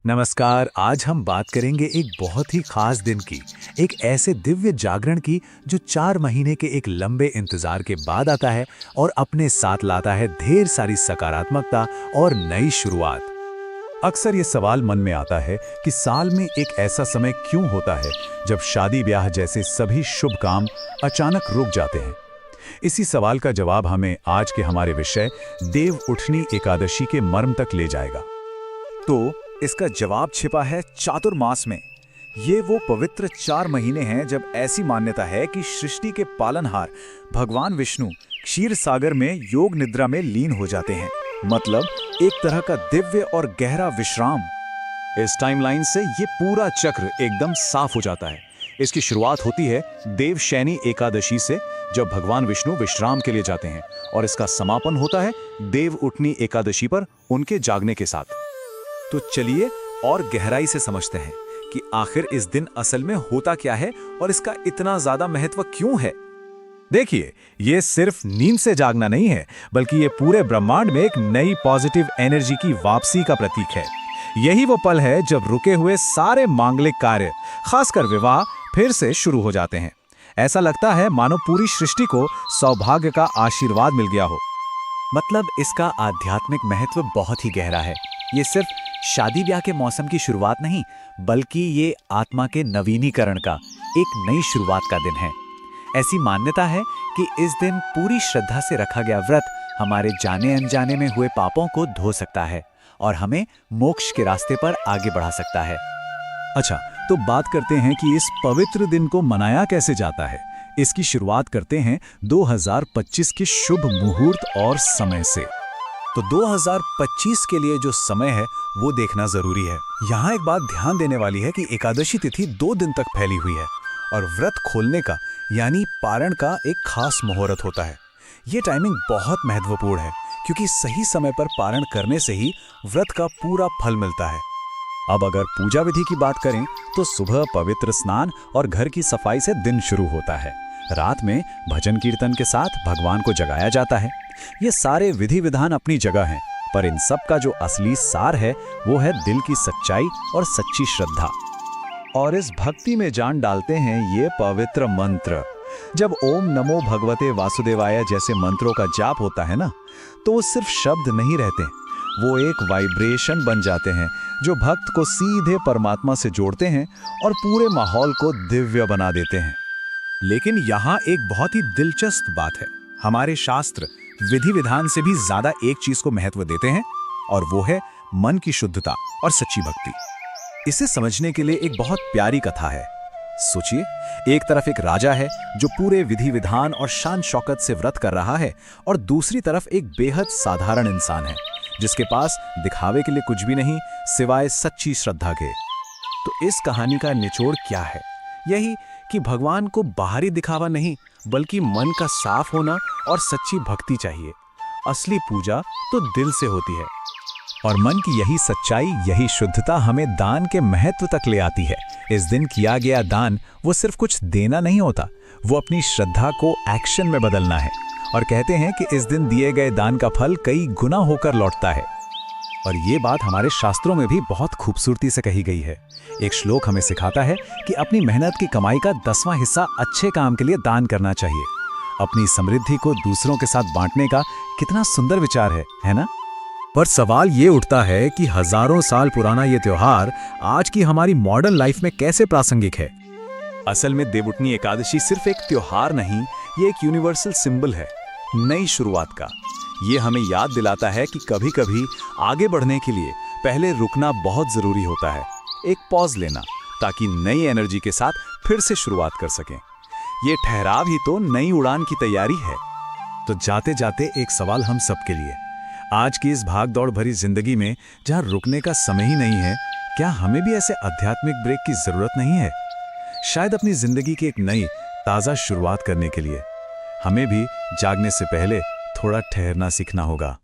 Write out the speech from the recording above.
नमस्कार। आज हम बात करेंगे एक बहुत ही खास दिन की, एक ऐसे दिव्य जागरण की जो 4 महीने के एक लंबे इंतजार के बाद आता है और अपने साथ लाता है ढेर सारी सकारात्मकता और नई शुरुआत। अक्सर ये सवाल मन में आता है कि साल में एक ऐसा समय क्यों होता है जब शादी ब्याह जैसे सभी शुभ काम अचानक रुक जाते हैं। इसी सवाल का जवाब हमें आज के हमारे विषय देव उठनी एकादशी के मर्म तक ले जाएगा। तो इसका जवाब छिपा है चातुर्मास में। ये वो पवित्र 4 महीने हैं जब ऐसी मान्यता है कि सृष्टि के पालनहार भगवान विष्णु क्षीर सागर में योग निद्रा में लीन हो जाते हैं। मतलब एक तरह का दिव्य और गहरा विश्राम। इस टाइमलाइन से ये पूरा चक्र एकदम साफ हो जाता है। इसकी शुरुआत होती है देवशयनी एकादशी से, जब भगवान विष्णु विश्राम के लिए जाते हैं, और इसका समापन होता है देव उठनी एकादशी पर उनके जागने के साथ। तो चलिए और गहराई से समझते हैं कि आखिर इस दिन असल में होता क्या है और इसका इतना ज्यादा महत्व क्यों है। देखिए, ये सिर्फ नींद से जागना नहीं है, बल्कि ये पूरे ब्रह्मांड में एक नई पॉजिटिव एनर्जी की वापसी का प्रतीक है। यही वो पल है जब रुके हुए सारे मांगलिक कार्य, खासकर विवाह, फिर से शुरू हो जाते हैं। ऐसा लगता है मानो पूरी सृष्टि को सौभाग्य का आशीर्वाद मिल गया हो। मतलब इसका आध्यात्मिक महत्व बहुत ही गहरा है। ये सिर्फ शादी ब्याह के मौसम की शुरुआत नहीं, बल्कि ये आत्मा के नवीनीकरण का एक नई शुरुआत का दिन है। ऐसी मान्यता है कि इस दिन पूरी श्रद्धा से रखा गया व्रत हमारे जाने अनजाने में हुए पापों को धो सकता है और हमें मोक्ष के रास्ते पर आगे बढ़ा सकता है। अच्छा, तो बात करते हैं कि इस पवित्र दिन को मनाया कैसे जाता है। इसकी शुरुआत करते हैं 2025 के शुभ मुहूर्त और समय से। तो 2025 के लिए जो समय है वो देखना जरूरी है। यहाँ एक बात ध्यान देने वाली है कि एकादशी तिथि 2 दिन तक फैली हुई है और व्रत खोलने का यानी पारण का एक खास मुहूर्त होता है। ये टाइमिंग बहुत महत्वपूर्ण है क्योंकि सही समय पर पारण करने से ही व्रत का पूरा फल मिलता है। अब अगर पूजा विधि की बात करें तो सुबह पवित्र स्नान और घर की सफाई से दिन शुरू होता है। रात में भजन कीर्तन के साथ भगवान को जगाया जाता है। ये सारे विधि विधान अपनी जगह हैं, पर इन सब का जो असली सार है वो है दिल की सच्चाई और सच्ची श्रद्धा। और इस भक्ति में जान डालते हैं ये पवित्र मंत्र। जब ओम नमो भगवते वासुदेवाय जैसे मंत्रों का जाप होता है ना, तो वो सिर्फ शब्द नहीं रहते, वो एक वाइब्रेशन बन जाते हैं जो भक्त को सीधे परमात्मा से जोड़ते हैं और पूरे माहौल को दिव्य बना देते हैं। लेकिन यहाँ एक बहुत ही दिलचस्प बात है। हमारे शास्त्र विधि विधान से भी ज्यादा एक चीज को महत्व देते हैं, और वो है मन की शुद्धता और सच्ची भक्ति। इसे समझने के लिए एक बहुत प्यारी कथा है। सोचिए, एक तरफ एक राजा है जो पूरे विधि विधान और शान शौकत से व्रत कर रहा है, और दूसरी तरफ एक बेहद साधारण इंसान है जिसके पास दिखावे के लिए कुछ भी नहीं सिवाय सच्ची श्रद्धा के। तो इस कहानी का निचोड़ क्या है? यही कि भगवान को बाहरी दिखावा नहीं, बल्कि मन का साफ होना और सच्ची भक्ति चाहिए। असली पूजा तो दिल से होती है, और मन की यही सच्चाई, यही शुद्धता हमें दान के महत्व तक ले आती है। इस दिन किया गया दान वो सिर्फ कुछ देना नहीं होता, वो अपनी श्रद्धा को एक्शन में बदलना है। और कहते हैं कि इस दिन दिए गए दान का फल कई गुना होकर लौटता है। और ये बात हमारे शास्त्रों में भी बहुत खूबसूरती से कही गई है। एक श्लोक हमें सिखाता है कि अपनी मेहनत की कमाई का 10वां हिस्सा अच्छे काम के लिए दान करना चाहिए। अपनी समृद्धि को दूसरों के साथ बांटने का कितना सुंदर विचार है ना? पर सवाल ये उठता है कि हजारों साल पुराना ये त्योहार आज की हमारी मॉडर्न लाइफ में कैसे प्रासंगिक है। असल में देवउठनी एकादशी सिर्फ एक त्योहार नहीं, ये एक यूनिवर्सल सिंबल है नई शुरुआत का। ये हमें याद दिलाता है कि कभी कभी आगे बढ़ने के लिए पहले रुकना बहुत जरूरी होता है, एक पॉज लेना, ताकि नई एनर्जी के साथ फिर से शुरुआत कर सकें। ये ठहराव ही तो नई उड़ान की तैयारी है। तो जाते जाते एक सवाल हम सबके लिए, आज की इस भाग दौड़ भरी जिंदगी में जहां रुकने का समय ही नहीं है, क्या हमें भी ऐसे आध्यात्मिक ब्रेक की जरूरत नहीं है? शायद अपनी जिंदगी की एक नई ताजा शुरुआत करने के लिए हमें भी जागने से पहले थोड़ा ठहरना सीखना होगा।